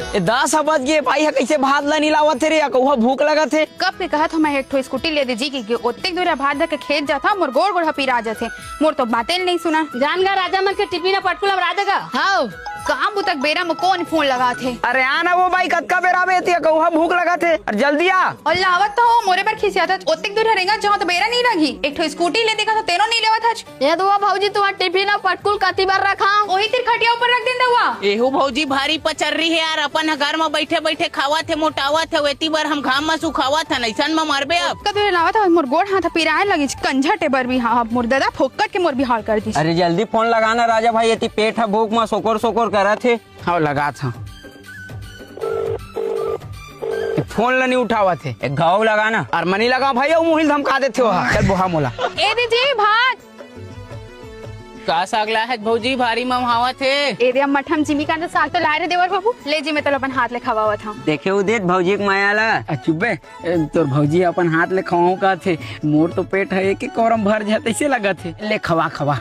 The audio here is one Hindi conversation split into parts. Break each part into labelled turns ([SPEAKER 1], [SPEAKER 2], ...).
[SPEAKER 1] 10 बज गए भाई है कैसे भात ला नहीं लावत थे रे कहूँ भूख लगा थे।
[SPEAKER 2] कब के कहा था मैं एक ठो स्कूटी ले दीजिए की ओत्ते दूर भात धके खेत जाता मोर गोड़ गोड़ पीरा जाते मोर तो बातें नहीं सुना
[SPEAKER 3] जान गा राजा मन के टिफिन पटकुल राजा का
[SPEAKER 2] हाँ कहाँ तक बेरा में कौन फोन लगा थे।
[SPEAKER 1] अरे आना वो भाई कतका बेरा में कहूँ भूख लगा थे और जल्दी आ
[SPEAKER 2] और लावत तो मोरे पर खिसिया था ओत्ते दूर रहेगा जहाँ तो बेरा नहीं लगी एक ठो स्कूटी ले देखा तो तेनो नहीं लेवा था
[SPEAKER 3] ये दुआ भौजी तुम्हारा टिफिन पटकुल कती बार रखा
[SPEAKER 2] वही तिर खटिया ऊपर रख देंदा हुआ
[SPEAKER 4] एहू भौजी भारी पचर रही है यार अपन घर में बैठे बैठे खावा थे मोटावा थे वेती बार हम घाम में सुखावा था नैसन में मरबे अब
[SPEAKER 2] कदूर लावा था मोर गोड़ हाथ पिराए लगी कंझा टेबर भी हाँ मोर दादा फोकट के मोर भी हाल कर दी।
[SPEAKER 1] अरे जल्दी फोन लगाना राजा भाई ये पेट है भूख में सोकोर सोकोर करा थे। हाँ लगा था फोन नहीं उठावा थे एक घाव लगाना और मनी लगा भाई मुहिल धमका देते हो चल बोहा मोला
[SPEAKER 2] ए दीजिए भात
[SPEAKER 4] का सागला है भौजी भारी ममहावा थे
[SPEAKER 2] ए दे मठम जिमी का साग तो लाए रे देवर बाबू ले जी मैं तो अपन हाथ ले खवावा था
[SPEAKER 1] देखे उदेत भौजी के माया ला चुपे तोर भौजी अपन हाथ ले खवाऊ का थे मोर तो पेट है एक कोरम भर जाते ऐसे लगा थे ले खवा खवा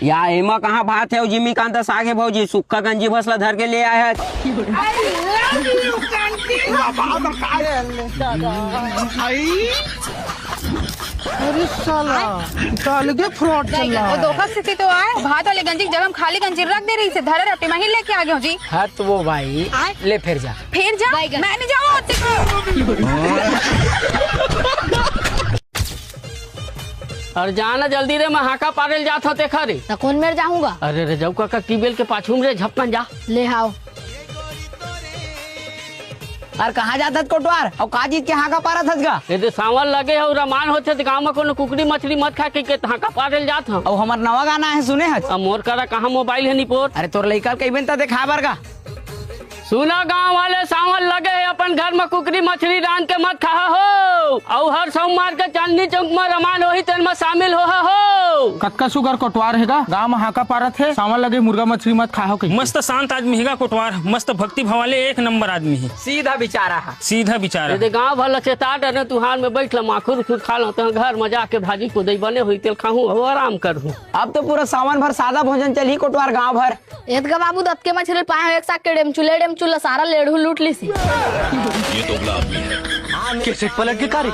[SPEAKER 1] या एमा कहाँ भात है जिमी कांता साग है भौजी सुक्का गंजी फसला धर के ले आया है।
[SPEAKER 5] अरे साला अलगे फ्रॉड चल रहा है।
[SPEAKER 2] धोखा से तो आए भात वाले गंजी जब हम खाली गंजी रख दे रही से धरे रट्टी में ही लेके आ गए जी।
[SPEAKER 5] हाँ तो वो भाई ले फिर जा
[SPEAKER 2] मैं नहीं जाऊँ
[SPEAKER 6] और जाना जल्दी रे मैं हाका पारेल जात होते खरे
[SPEAKER 3] कौन मेर जाऊंगा।
[SPEAKER 6] अरे रे जाऊ काका टीबेल के पाछू में झपकन जा
[SPEAKER 3] ले आओ
[SPEAKER 1] और कहाँ जाता कोटवार और काजी के हाका पारा थसगा
[SPEAKER 6] यदि सावन लगे और रमान होते तो गाँव में कोनो कुकड़ी मछली मत खा के हाका पारेल जात हो।
[SPEAKER 1] और हमार नवा गाना है सुने है
[SPEAKER 6] मोर करा कहाँ मोबाइल है निपोर।
[SPEAKER 1] अरे तोर लइका कई बेन देखा बरगा
[SPEAKER 6] सुना गांव वाले सावन लगे है अपन घर में कुकरी मछली रान के मत खा हो और हर सोमवार के चांदनी चौक में रमान वही तेल में शामिल हो
[SPEAKER 5] कक्का सुगर कोटवार हैगा गाँव में हाका पारा थे सावन लगे मुर्गा मछली मत खाओ कहीं।
[SPEAKER 7] मस्त शांत आदमी हैगा कोटवार मस्त भक्ति भावाले एक नंबर आदमी है
[SPEAKER 1] सीधा बिचारा है
[SPEAKER 7] सीधा बिचारा।
[SPEAKER 6] यदि गाँव भर चेता डरे तुहार में बैठ माखुर खुद खा लो तो घर में जाके भाजी को दही बने हुई तेल खाऊं और आराम करूँ।
[SPEAKER 1] अब तो पूरा सावन भर सादा भोजन चली कोटवार गाँव भर
[SPEAKER 3] एक बाबू दत्त के मछली पाए एक साथ के डेम चूल्हा सारा लेढ़ू लूट ली सी
[SPEAKER 5] कैसे पलट के करे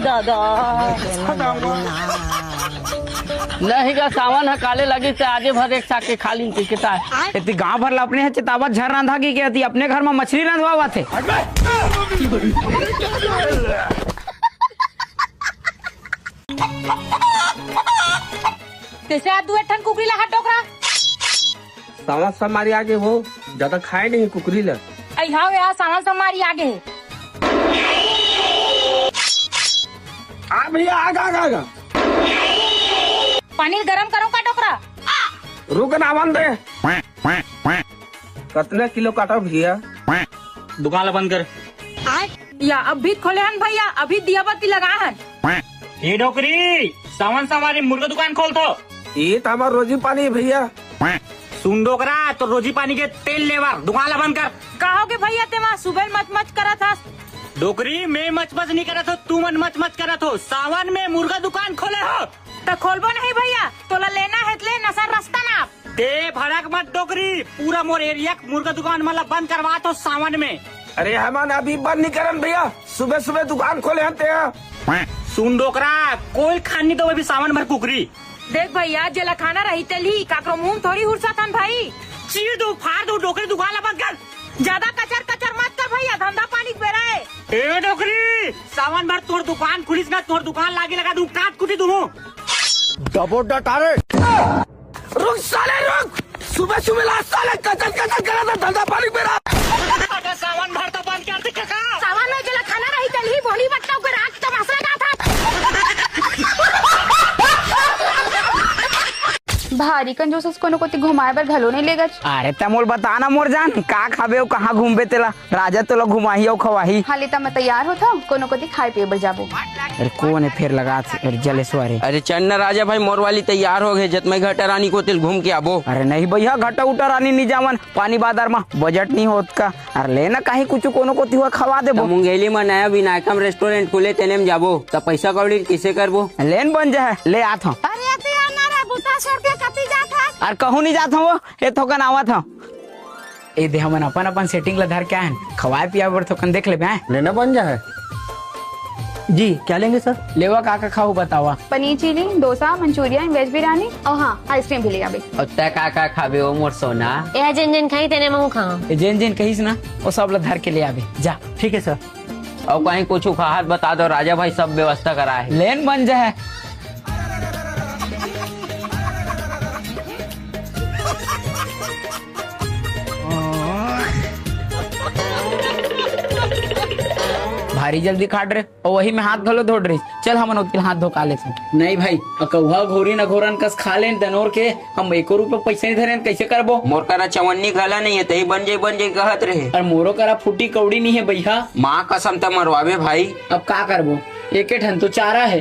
[SPEAKER 3] दादा
[SPEAKER 6] नहीं का सावन है काले लगी तो आजे भर एक साथ के खाली टिकटा है
[SPEAKER 1] इतनी गाँव भर अपने है चितावत झर रंधा की कहती अपने घर में मछली रंधवा थे।
[SPEAKER 3] कैसे आप दुए ठन कुकरी लगा टोकरा
[SPEAKER 8] सावन समारी आगे हो ज्यादा खाए नहीं कुकरी ल
[SPEAKER 3] हाँ यहाँ सावन समारी आगे
[SPEAKER 8] आ भैया आगा आगा आगा
[SPEAKER 3] पनीर गरम करो का टोकरा
[SPEAKER 8] रुक ना बंद दे कितने किलो काटा भैया
[SPEAKER 7] दुकान बंद कर
[SPEAKER 3] या अभी खोले हन भैया अभी दिया बत्ती लगा हन
[SPEAKER 7] ये डोकरी सावन सवारी मुर्गा दुकान खोल तो
[SPEAKER 8] ये तो हमारा रोजी पानी है भैया
[SPEAKER 7] सुन डोकरा तो रोजी पानी के तेल लेवर दुकान बंद कर
[SPEAKER 3] कहोगे भैया ते वहाँ सुबह मच मच करा था
[SPEAKER 7] डोकरी मैं मच मच नहीं करा था तू मन मच मच करा था सावन में मुर्गा दुकान खोले हो
[SPEAKER 3] तो खोलबो नहीं भैया तोला लेना है ले नसर रास्ता ना
[SPEAKER 7] ते भड़क मत डोकरी पूरा मोर एरिया मुर्गा दुकान मतलब बंद करवा तो सावन में।
[SPEAKER 8] अरे हमारे अभी बंद नहीं करन भैया सुबह सुबह दुकान खोले हैं
[SPEAKER 7] सुन डोकरा कोई खानी तो भी सावन भर कुकरी
[SPEAKER 3] देख भैया जला खाना रही तेली काकरो मुंह थोड़ी हुरसा थन भाई
[SPEAKER 7] चीर दो फाड़ दो डोकरी दुकान बंद कर
[SPEAKER 3] ज्यादा कचर कचर मत कर भैया धंधा पानी बेरा है
[SPEAKER 7] ए डोकरी सावन भर तोर दुकान खुलिस ना तोर दुकान लागे लगा दूं काट कुटी दूं
[SPEAKER 8] डबो डटारे रुक साले रुक सुबह सुबह ला साले कचर कचर करा था धंधा पानी मेरा
[SPEAKER 7] सावन भर तो बंद कर दे काका
[SPEAKER 3] सावन में जला खाना रही तेली बोली बट्टा को रात तमाशा लगा था
[SPEAKER 2] भारी कंजूस उसको नको ती घुमाए बर घलो नहीं लेगा।
[SPEAKER 1] अरे तमोल बताना मोर जान का खाबे हो कहाँ घूमबे तेला राजा तो लोग घुमाही और खवाही
[SPEAKER 2] हाली ता मैं तैयार होता कोनो को ती खाए पिए बर जाबो।
[SPEAKER 1] अरे कौन है फिर लगा अरे जलेश्वर अरे चन्ना राजा भाई मोर वाली तैयार हो गए जतमई घटा रानी को तिल घूम के आबो। अरे नहीं भैया घटा उठा रानी नहीं जावन पानी बाजार में बजट नहीं होत का अरे लेना कहीं कुछ कोनो को हुआ खवा देबो।
[SPEAKER 9] मुंगेली में नया विनायकम रेस्टोरेंट खुले तेने में जाबो तब पैसा कौड़ी किसे करबो
[SPEAKER 1] लेन बन जाए ले आता
[SPEAKER 3] अरे बुता छोड़ के कती जात है
[SPEAKER 1] और कहूँ नहीं जाता वो ये थोकन आवा था ए दे हमन अपन अपन सेटिंग ला धर के आए खवाए पिया बर तो कन देख ले बे
[SPEAKER 8] लेना बन जा है जी। क्या लेंगे सर?
[SPEAKER 1] लेवा का खाऊ बतावा।
[SPEAKER 2] Paneer chilli, dosa, Manchurian, veg biryani और हाँ आइसक्रीम भी ले आबे।
[SPEAKER 9] और तय का खाबे ओ मोर सोना?
[SPEAKER 3] ए जेन जेन खाई तेने मैं खाऊं।
[SPEAKER 1] ए जेन जेन कहिस ना वो सब ला धर के ले आबे जा।
[SPEAKER 8] ठीक है सर।
[SPEAKER 9] और कहीं कुछ खाहत बता दो, राजा भाई सब व्यवस्था करा है।
[SPEAKER 1] लेन बन जाए। भारी जल्दी काट रहे और वही में हाथ धोलो धोड़ रही। चल हम हाथ धोका ले। नहीं भाई कौहा घोरी न घोरन कस खा लेन दनोर के हम 1 रुपये पैसे नहीं धरे कैसे करबो।
[SPEAKER 9] मोर करा चवन्नी गला नहीं है तही बन जाई कहत रहे।
[SPEAKER 1] और मोरो करा फूटी कौड़ी नहीं है भैया।
[SPEAKER 9] माँ कसम त मरवाबे भाई।
[SPEAKER 1] अब का करबो एक ठन तो चारा है।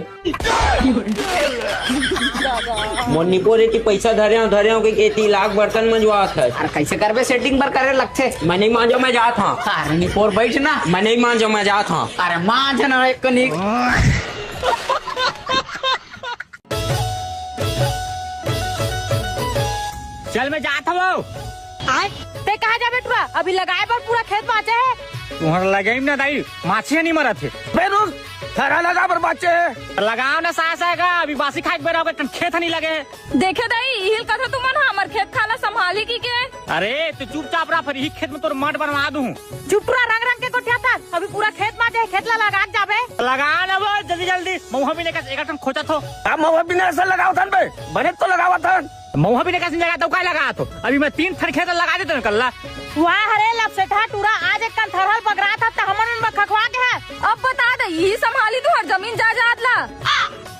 [SPEAKER 9] मोनिपो रे की पैसा धरे हो के 3 लाख बर्तन मंजवात है।
[SPEAKER 1] अरे कैसे करबे सेटिंग पर करे लगथे।
[SPEAKER 9] मैं नहीं मांझो मैं जात हूँ।
[SPEAKER 1] अरे निपोर बैठ ना।
[SPEAKER 9] मैं नहीं मांझो मैं जात हूँ।
[SPEAKER 1] अरे माँ जना एक कनिक।
[SPEAKER 7] चल मैं जाता हूँ।
[SPEAKER 3] ते कहा जा बेटुआ अभी लगाए पर पूरा खेत बाचे है।
[SPEAKER 7] तुम्हारा लगे ना दाई माछिया नहीं मरा थे।
[SPEAKER 8] सारा लगा पर बच्चे
[SPEAKER 7] लगाओ ना सास आएगा अभी बासी खाए बेरा खेत नहीं लगे।
[SPEAKER 3] देखे दाई इहिल कथा तुमन हमर खेत खाना संभाली की के।
[SPEAKER 7] अरे तू चुपचाप रहा फिर ही खेत में तोर मट बनवा दूं।
[SPEAKER 3] चुपरा रंग रंग के कोठिया था अभी पूरा खेत बाचे खेत ला लगा जाबे।
[SPEAKER 7] लगा ना वो जल्दी मऊहा भी ने एक खोचा थो।
[SPEAKER 8] अब मवा बिना ऐसा लगाओ थन बे बने तो लगावा थन।
[SPEAKER 7] मऊहा भी ने कैसे लगा तो क्या लगा तो अभी मैं 3 थन खेत लगा देता हूँ कल्ला।
[SPEAKER 3] वाह हरे लपसेठा टूरा आज एक कल थरहल पकड़ा था त हमन में खखवा के है। अब बता दे यही संभाली तू हर जमीन जायदाद ला।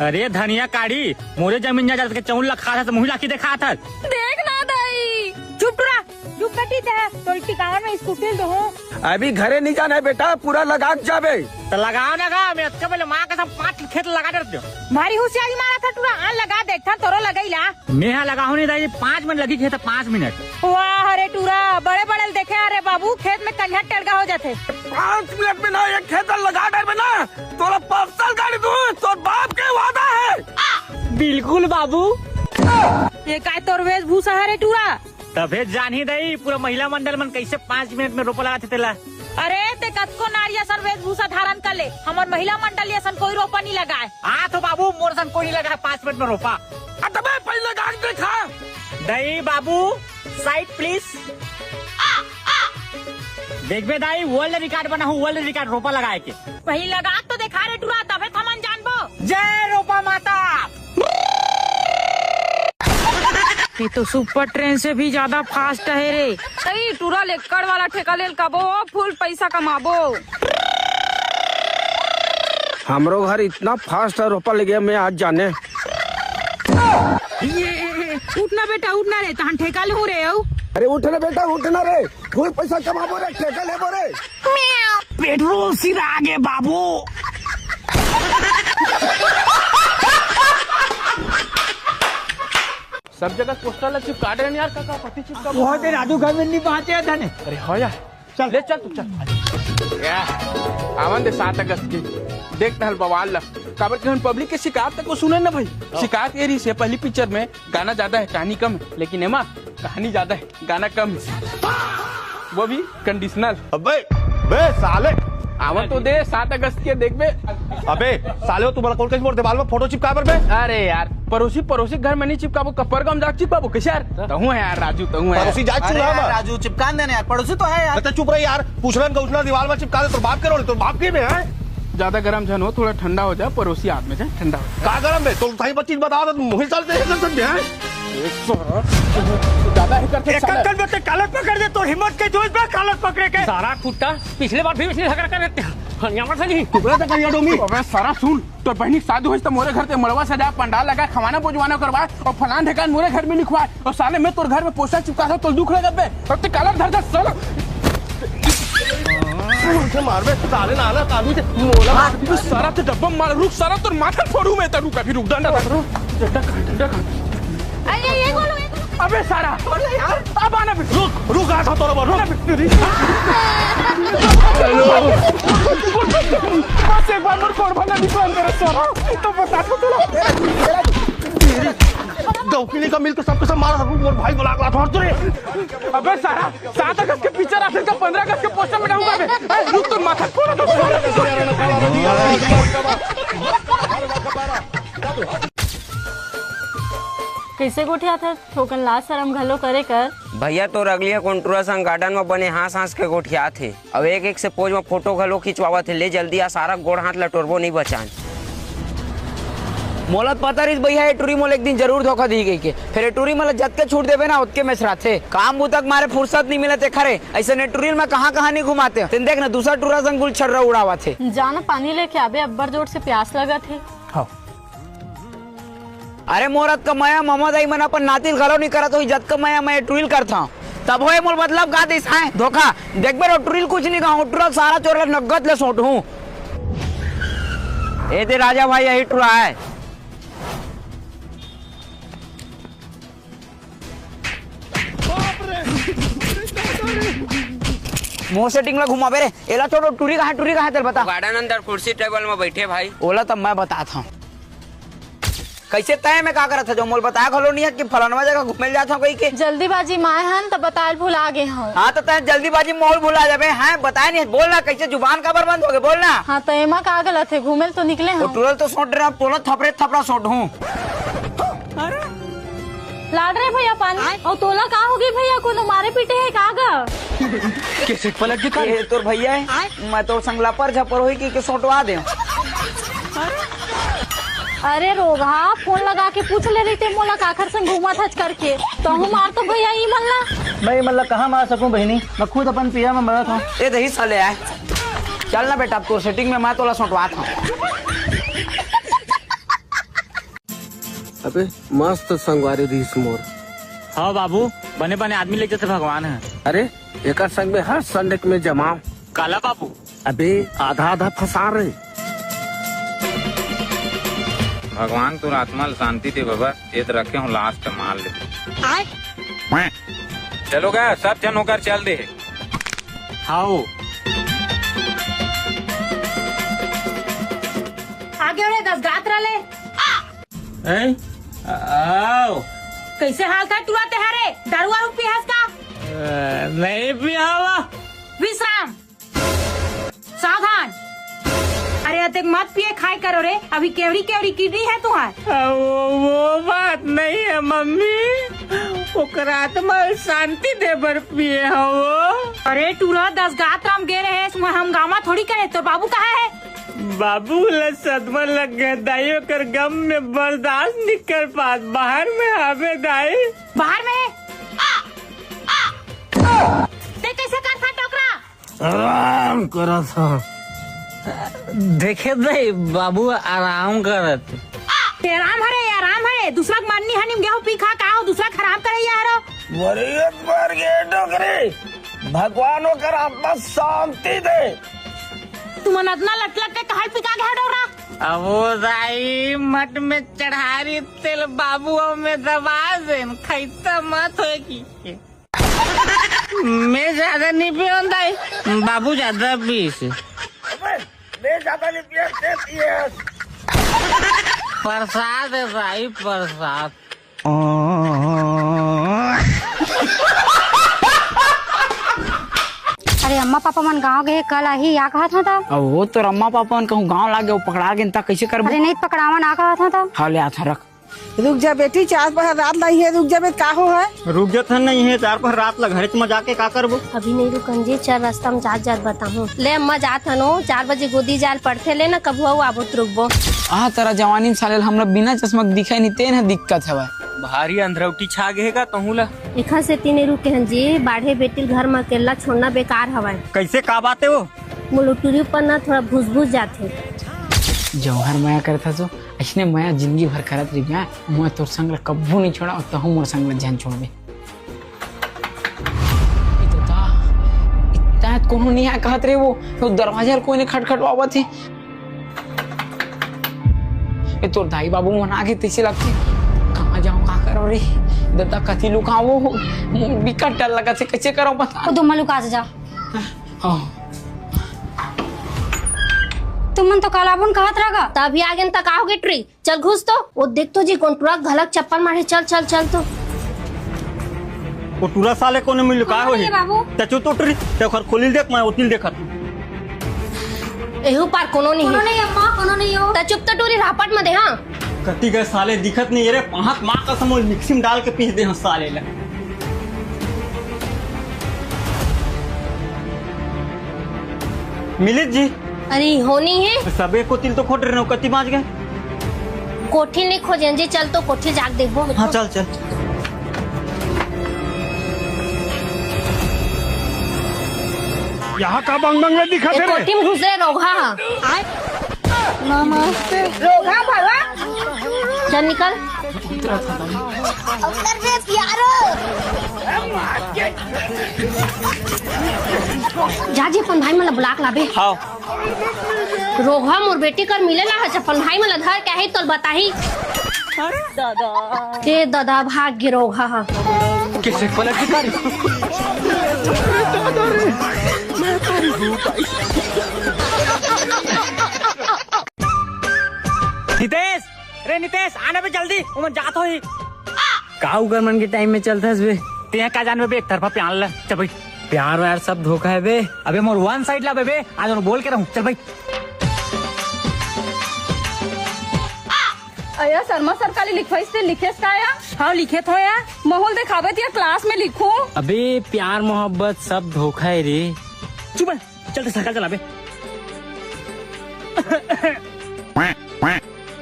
[SPEAKER 7] अरे धनिया काढ़ी मोरे जमीन जायदाद के 4 लाख खा था मुही लाखी देखा था।
[SPEAKER 3] देख ना दाई चुप रहा चुप कटी थे तो टिकावन में स्कूटी दो।
[SPEAKER 8] अभी घरे नहीं जाना है बेटा पूरा लगा जाबे।
[SPEAKER 7] तो लगाओ ना गा मैं अच्छा पहले माँ का सब 5 खेत लगा देते हो।
[SPEAKER 3] भारी होशियारी मारा था टूरा आन लगा देखता तोरो लगैला।
[SPEAKER 7] मैं लगाओ नहीं दाई 5 मिनट लगी खेत 5 मिनट।
[SPEAKER 3] वाह हरे टूरा बड़े बड़े देखे अरे बाबू खेत में कंझा टेड़गा हो जाते।
[SPEAKER 8] 5 मिनट में ना एक खेत लगा दे ना तोरा पर्सनल गाड़ी दूं तो बाप के वादा है।
[SPEAKER 7] बिल्कुल बाबू।
[SPEAKER 3] ये काय तोर वेशभूषा हरे टूरा।
[SPEAKER 7] तबे जान ही दई पूरा महिला मंडल मन कैसे 5 मिनट में रोपा लगाते तेला।
[SPEAKER 3] अरे ते कतको नारिया सन वेशभूषा धारण कर ले हमार महिला मंडल ये सन कोई रोपा नहीं लगाए।
[SPEAKER 7] तो बाबू मोर सन कोई नहीं लगा 5 मिनट में रोपा।
[SPEAKER 8] अतबे पहले गाड़ी देखा
[SPEAKER 7] दई बाबू साइड प्लीज। देख बे दाई वर्ल्ड रिकॉर्ड बना हूँ वर्ल्ड रिकॉर्ड रोपा लगाए के।
[SPEAKER 3] वही लगा तो देखा रे टूरा तबे थमन जानबो।
[SPEAKER 7] जय रोपा माता।
[SPEAKER 3] ये तो सुपर ट्रेन से भी ज्यादा फास्ट है रे। सही टूरा लेकर वाला ठेका लेल कबो फुल पैसा कमाबो।
[SPEAKER 8] हमरो घर इतना फास्ट है रोपा ले गया मैं आज जाने।
[SPEAKER 3] उठना बेटा उठना रे तहन ठेका ले हो रे हो।
[SPEAKER 8] अरे उठना बेटा उठना रे फुल पैसा कमाबो रे ठेका लेबो रे।
[SPEAKER 7] पेट्रोल सिरा आगे बाबू।
[SPEAKER 6] सब जगह पोस्टर चिपका रहे यार काका पति चिपका।
[SPEAKER 7] बहुत देर राजू घर में नहीं पहुंचे हैं धने।
[SPEAKER 6] अरे हो यार चल ले चल तू चल। आवन दे 7 अगस्त की देख नहल बवाल ला काबर के पब्लिक के शिकायत तक को सुने ना भाई। शिकायत ये रही से पहली पिक्चर में गाना ज्यादा है कहानी कम है लेकिन एमा कहानी ज्यादा है गाना कम है वो भी कंडीशनल।
[SPEAKER 10] अबे बे साले
[SPEAKER 6] आवन तो दे 7 अगस्त के देख बे।
[SPEAKER 10] अबे साले हो तुम्हारा कौन कैसे मोड़ दीवार में फोटो चिपका पर बे।
[SPEAKER 6] अरे यार पड़ोसी घर में नहीं चिपकाबो कपर गम जाके चिपकाबो कैसे यार। तहू है यार राजू तहू है
[SPEAKER 10] पड़ोसी जाट चूल्हा में
[SPEAKER 11] राजू चिपका देने यार पड़ोसी तो है यार।
[SPEAKER 10] तो चुप रहे यार पूछना गौचना दीवार में चिपका दे तो बाप के रोल तो बाप के में है।
[SPEAKER 6] ज्यादा गर्म झन हो थोड़ा ठंडा हो जाए पड़ोसी हाथ में जाए ठंडा हो।
[SPEAKER 10] का गरम है तो सही चीज बता दो मुझे चलते हैं
[SPEAKER 6] ज्यादा ही करते
[SPEAKER 7] एक कालक पकड़ दे तो हिम्मत के जोश में कालक पकड़े के
[SPEAKER 6] सारा खुट्टा पिछले बार भी इसने झगड़ा कर देते हैं यहाँ से नहीं
[SPEAKER 10] टुकड़ा तक करिया डोमी।
[SPEAKER 6] अबे सारा सुन तो बहनी शादी हुई तो मोरे घर पे मड़वा सजा पंडाल लगा खवाना पुजवाना करवाए और फलान ठेकान मोरे घर में लिखवाए और साले में तोर घर में पोस्टर चिपका था तो दुख लगा बे और ते कालर धर जा साला
[SPEAKER 10] से मार बे साले नाला काबू से मोला
[SPEAKER 6] तू सारा ते डब्बा मार रुक सारा तोर माथा फोड़ू मैं तो रुक अभी रुक डंडा डंडा
[SPEAKER 3] ये बोलो
[SPEAKER 6] अबे सारा अब आना
[SPEAKER 10] रुक आ था तोरा रुक
[SPEAKER 6] बस एक बार मोर कोर भला निकाल मेरा सारा तो बता तो
[SPEAKER 10] दौकिनी का मिलकर सबके सब मारा मोर भाई बुला के लात रे।
[SPEAKER 6] अबे सारा 7 अगस्त के पिक्चर आ फिर का 15 अगस्त के पोस्टर में डालूंगा बे। रुक तो माथा फोड़ दो।
[SPEAKER 3] कैसे गोठिया था ठोकन लाज शरम घलो करे कर।
[SPEAKER 9] भैया तो अगलिया कोंटूरा संग गार्डन में बने हाँस हाँस के गोठिया थे। अब एक एक से पोज में फोटो घलो खिंचवावा थे। ले जल्दी आ सारा गोड़ हाथ लटोरबो नहीं बचान।
[SPEAKER 1] मोलत पता रही भैया ये टूरी मोल एक दिन जरूर धोखा दी गई के फिर ये टूरी मोल जत के छूट देवे ना उतके में थे काम बुतक मारे फुर्सत नहीं मिलते खरे ऐसे ने टूरी में कहाँ नहीं घुमाते तेन देख ना दूसरा टूरा संग गुल छर्रा उड़ावा थे।
[SPEAKER 3] जाना पानी लेके आबे अब्बर जोर से प्यास लगा थे।
[SPEAKER 1] अरे मोरत का माया मोहम्मद आई मन अपन नातिल घलो नहीं करत हो जत का माया मैं टूरिल करता तब होए मोल मतलब गा दिस है धोखा देख बे टूरिल कुछ नहीं कहा टूरल सारा चोर नगद ले सोट हूँ। ए दे राजा भाई यही टूरा है। मोर सेटिंग ला घुमा बेरे एला छोड़ो टूरी कहाँ तेरे बता।
[SPEAKER 9] गार्डन अंदर कुर्सी टेबल में बैठे भाई।
[SPEAKER 1] ओला तब मैं बताता हूँ कैसे तय में का करत था जो मोल बताया खलो नहीं है कि फलानवा जगह घूमे जाता हूँ कहीं के
[SPEAKER 3] जल्दीबाजी माए हन तब बतायल भुला गए हैं।
[SPEAKER 1] हाँ तो तय जल्दीबाजी मोल भुला जाबे हैं बताया नहीं बोलना कैसे जुबान का बर्बाद हो गए बोलना।
[SPEAKER 3] हाँ तो एमा का गलत है घूमे तो निकले हैं।
[SPEAKER 1] टूरल तो सोट रहे टोला थपड़े थपड़ा सोट हूँ।
[SPEAKER 3] लाड रहे भैया पानी और तोला का होगी भैया को मारे पीटे है कागा
[SPEAKER 6] कैसे पलट के
[SPEAKER 1] ये तोर भैया है मैं तो संगला पर झपर होई कि सोटवा दे।
[SPEAKER 3] अरे रोगा फोन लगा के पूछ ले रही थे मोला काखर संग घूमा था करके तो हूँ मार तो भैया ही मल्ला
[SPEAKER 11] मैं मतलब कहाँ मार सकूं बहनी मैं खुद अपन पिया में मरा था।
[SPEAKER 1] ये दही साले आए चल ना बेटा तो सेटिंग में मैं तोला सोटवा था।
[SPEAKER 8] अबे मस्त संगवारी रीस मोर।
[SPEAKER 7] हाँ बाबू बने बने आदमी ले जैसे भगवान है।
[SPEAKER 8] अरे एक संग में हर संडे में जमाओ
[SPEAKER 7] काला बाबू।
[SPEAKER 8] अबे आधा आधा फंसा रहे।
[SPEAKER 12] भगवान तो आत्मा शांति दे बाबा ये तो रखे हूँ लास्ट मार ले। चलो गया सब जन होकर चल दे।
[SPEAKER 7] हाँ
[SPEAKER 3] आगे उन्हें 10 गात रले
[SPEAKER 7] आओ
[SPEAKER 3] कैसे हाल था टूरा तेहारे दारुआ रूपी हंस का
[SPEAKER 7] नहीं पियावा
[SPEAKER 3] विश्राम सावधान। अरे अतक मत पिए खाए करो रे अभी केवड़ी किडनी है तुम्हार।
[SPEAKER 7] वो बात नहीं है मम्मी ओकरा आत्मा शांति दे बर पिए हो वो।
[SPEAKER 3] अरे टूरा 10 गात राम गे रहे हैं हम गामा थोड़ी करे तो बाबू कहाँ है।
[SPEAKER 7] बाबू ला सदमा लग गया दाइयों कर गम में बर्दाश्त नहीं कर पास बाहर में आवे दाई
[SPEAKER 3] बाहर में ते कैसे कर था टोकरा
[SPEAKER 11] आराम करा था
[SPEAKER 7] देखे दे बाबू आराम करत
[SPEAKER 3] आराम है दूसरा माननी हनी गेहूं पी खा का हो दूसरा खराब करे यारो
[SPEAKER 8] वरीयत मार के डोकरे भगवानों कर आत्मा शांति दे।
[SPEAKER 3] तुम इतना लटलट के कहल पिका गया डोरा
[SPEAKER 7] अब वो दाई मट में चढ़ारी तेल बाबू में दबा दे खैता मत हो की मैं ज्यादा नहीं पियो दाई बाबू ज्यादा पीस
[SPEAKER 8] मैं ज्यादा नहीं पिया
[SPEAKER 7] प्रसाद है भाई प्रसाद।
[SPEAKER 13] अरे अम्मा पापा मन गाँव गए कल ही या कहा था तब।
[SPEAKER 1] वो तो अम्मा पापा मन कहूँ गाँव लागे वो पकड़ा गए कैसे कर।
[SPEAKER 13] अरे नहीं पकड़ावा ना कहा था तब।
[SPEAKER 1] हाँ ले आता रख
[SPEAKER 5] रुक जा बेटी 4 पहर रात लाई है रुक जा बेट का हो है
[SPEAKER 11] रुक जा नहीं है 4 पहर रात लग घर में जाके का करबो।
[SPEAKER 13] अभी नहीं रुकन जी चल रास्ता में जात बताऊँ ले अम्मा जात हनो 4 बजे गोदी जाल पड़ते ले न कब आबो रुकबो।
[SPEAKER 1] हाँ तेरा जवानी साले हमरा बिना चश्मा दिखाई नहीं तेन है दिक्कत है
[SPEAKER 9] भारी अंधरौटी छा गए का तहूला
[SPEAKER 13] एखा से तीन रुके हैं जी बाढ़े बेटी घर में अकेला छोड़ना बेकार हवा।
[SPEAKER 11] कैसे का बात है वो
[SPEAKER 13] मुलुटूरी पर ना थोड़ा भूस जाते
[SPEAKER 1] जौहर माया करता तो ऐसने माया जिंदगी भर करत रही मैं तोर संग कब्बू नहीं छोड़ा और तहू मोर संग जान छोड़बे। इतना कोनो नहीं है कहत रे वो दरवाजा कोई ने खटखटवावत है ये तोर दाई बाबू मन आगे तैसे लगते कहाँ जाऊँ का करो रे दादा कथी लुकाओ बिकट डर लगा से कैसे करो बता
[SPEAKER 13] तो दुम्मा लुका जा तुमन तो कालाबुन कहत रहा तभी आगे तक आओगे ट्री चल घुस तो वो देख तो जी कोंटुरा गलत चप्पल मारे चल चल चल तो
[SPEAKER 11] कोटुरा साले कोने मिल का हो
[SPEAKER 13] बाबू
[SPEAKER 11] तचो तो ट्री देखर खोलिल देख मैं उतिल देखत
[SPEAKER 13] एहू पार कोनो नहीं अम्मा कोनो नहीं हो त चुप तो टूरी रापट में दे हां
[SPEAKER 11] कति गए साले दिखत नहीं रे पाहत मां का समोल मिक्सी में डाल के पीस दे हम साले ला मिलित जी
[SPEAKER 13] अरे होनी है
[SPEAKER 11] सबे को तिल तो खोट रहे कति बाज गए
[SPEAKER 13] कोठी नहीं खोजें जी चल तो कोठी जाग देखबो
[SPEAKER 11] हाँ चल चल
[SPEAKER 8] यहाँ का बंग बंग में दिखा
[SPEAKER 13] ए,
[SPEAKER 8] थे रे
[SPEAKER 13] कोठी में घुस रहे रोगा आय
[SPEAKER 3] नमस्ते रोगा भला
[SPEAKER 13] चल निकल
[SPEAKER 3] उतर रे प्यारो
[SPEAKER 13] जाजी अपन भाई मला बुलाक लाबे
[SPEAKER 11] हां
[SPEAKER 13] रोगा मोर बेटी कर मिलेला है अपन भाई मला धर के है तो बताही दादा ए दादा भाग्य रोगा हा
[SPEAKER 6] किसे पलट गिटारी दादा रे मैं तारी भूख आई
[SPEAKER 7] नितेश रे नितेश आने पे जल्दी उमन जात हो ही
[SPEAKER 1] काऊ गरमन के टाइम में चलता है बे
[SPEAKER 7] ते का जानवे बे एक तरफा प्यार ले चल भाई
[SPEAKER 1] प्यार व्यार सब धोखा है बे
[SPEAKER 7] अबे मोर वन साइड ला बे आज उन बोल के रहूं चल भाई
[SPEAKER 3] अया शर्मा सर काली लिखवाइस से लिखेस का या हाँ लिखे तो या माहौल दिखावे थी क्लास में लिखूं
[SPEAKER 1] अबे प्यार मोहब्बत सब धोखा है रे
[SPEAKER 7] चुप चल साइकिल चला बे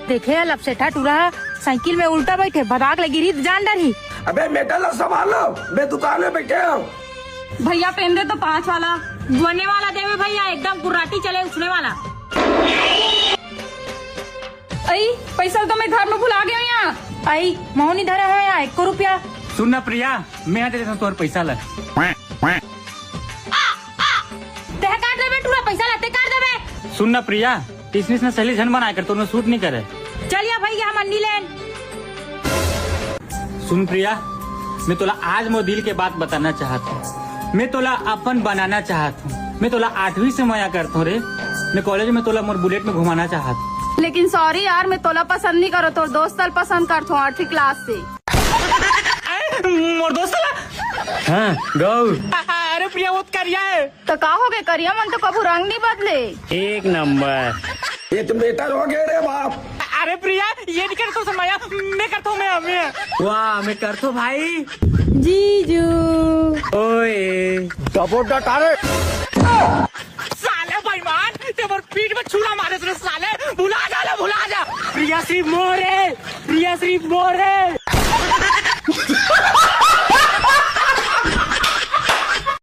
[SPEAKER 3] देखे लपसेठा टूरा साइकिल में उल्टा बैठे भदाक लगी रही जान डरी
[SPEAKER 8] अबे मेटल संभालो बे दुकान में बैठे हो
[SPEAKER 3] भैया पेन दे तो 5 वाला
[SPEAKER 7] बने वाला देवे भैया एकदम गुर्राटी चले उछने वाला
[SPEAKER 3] आई पैसा तो मैं घर में भुला गया यहाँ आई मोहनी धरा है यहाँ 1 रुपया
[SPEAKER 7] सुन ना प्रिया मैं दे देता हूँ तोर पैसा ला
[SPEAKER 3] ते काट देबे टूरा पैसा लाते काट देबे
[SPEAKER 7] सुन ना प्रिया किसमिस ने सहेली झन बना कर तो सूट नहीं करे
[SPEAKER 3] चलिए भैया हम अन्नी लेन
[SPEAKER 7] सुन प्रिया मैं तोला आज मो दिल के बात बताना चाहता हूँ मैं तोला अपन बनाना चाहता हूँ मैं तोला 8वीं से माया करता हूँ रे मैं कॉलेज में तोला मोर बुलेट में घुमाना चाहता हूँ
[SPEAKER 3] लेकिन सॉरी यार मैं तोला पसंद नहीं करो तो दोस्त पसंद करता हूँ 8वीं क्लास से
[SPEAKER 7] मोर दोस्त
[SPEAKER 1] हाँ गौ
[SPEAKER 7] अरे प्रिया वो करिया है
[SPEAKER 3] तो का हो गए करिया मन तो कबू रंग नहीं बदले
[SPEAKER 1] एक नंबर
[SPEAKER 8] ये तुम बेटर हो गए रे बाप
[SPEAKER 7] अरे प्रिया ये नहीं कर तो समाया मैं करता हूँ मैं
[SPEAKER 1] वाह मैं कर तो भाई
[SPEAKER 3] जीजू
[SPEAKER 1] ओए
[SPEAKER 8] टपोटा तारे
[SPEAKER 7] साले भाईमान ते मोर पीठ में छुरा मारे तेरे साले भुला जा प्रिया श्री मोरे